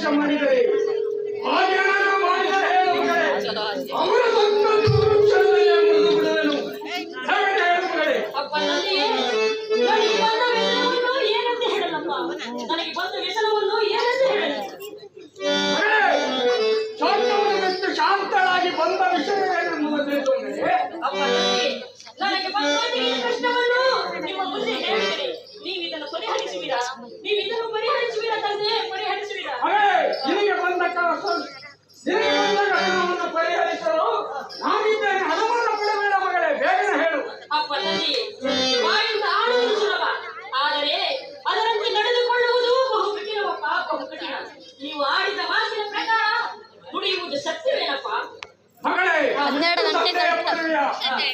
ತಪಸ್ಯ ಮಾಡಿದರೆ ಹಾಗೇನಾದರೂ ಮಾಡಿದರೆ ಹೇಳು ಮಗಳೇ, ಅವರ ಸಂತತಿ ವೃಕ್ಷದಲ್ಲೇ ಮುರಿದು ಬಿಡುವೆನು. ಹೇಗೆ ಹೇಳು ಮಗಳೇ? ಅಪ್ಪ ನನಗೆ ಬಂದ ವ್ಯಸನವನ್ನು ಏನಂತ ಹೇಳಲ್ಲಪ್ಪ, ನನಗೆ ಬಂದ ವ್ಯಸನವನ್ನು ಏನಂತ ಹೇಳಲ್ಲ. ಶಾಂತವನ್ನು ಬಿಟ್ಟು ಶಾಂತಳಾಗಿ ಬಂದ ವಿಷಯವೇನೆಂಬುದು ತಿಳಿದು ಮಗಳೇ. ಅಪ್ಪ ನನಗೆ ಬಂದ ಕಷ್ಟವನ್ನು ನಿಮ್ಮ ಮುಂದೆ ಹೇಳಿದರೆ ನೀವಿದನ್ನು ಪರಿಹರಿಸುವಿರಾ? ನೀವಿದನ್ನು ಪರಿಹರಿಸುವಿರಾ ತಂದೆ? ಪರಿಹರಿಸುವಿರಾ? ನಿನಗೆ ಬಂದ ಕಷ್ಟವನ್ನು ಪರಿಹರಿಸಲು ನಾನಿದ್ದೇನೆ, ಅನುಮಾನ ಪಡಬೇಡ ಮಗಳೇ, ಬೇಗನೆ ಹೇಳು. ಅಪ್ಪ ತಂದೆ, ಬಾಯಿಂದ ಆಡುವುದು ಸುಲಭ, ಆದರೆ ಅದರಂತೆ ನಡೆದುಕೊಳ್ಳುವುದು ಬಹು ಕಠಿಣವಪ್ಪ, ಬಹು ಕಠಿಣ. ನೀವು ಆಡಿದ ಮಾತಿನ ಪ್ರಕಾರ ನುಡಿಯುವುದು ಸತ್ಯವೇನಪ್ಪ? ಮಗಳೇ,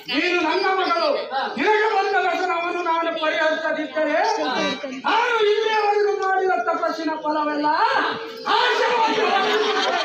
ನೀನು ನನ್ನ ಮಗಳು, ನಿನಗೆ ಬಂದ ವ್ಯಸನವನ್ನು ನಾನು ಪರಿಹರಿಸದಿದ್ದರೆ ನಾನು ಇಲ್ಲಿಯವರೆಗೂ ಮಾಡಿದ ತಪಸ್ಸಿನ ಫಲವೆಲ್ಲ ನಾಶವಾಗಿ ಹೋಗಿರುತ್ತದೆ.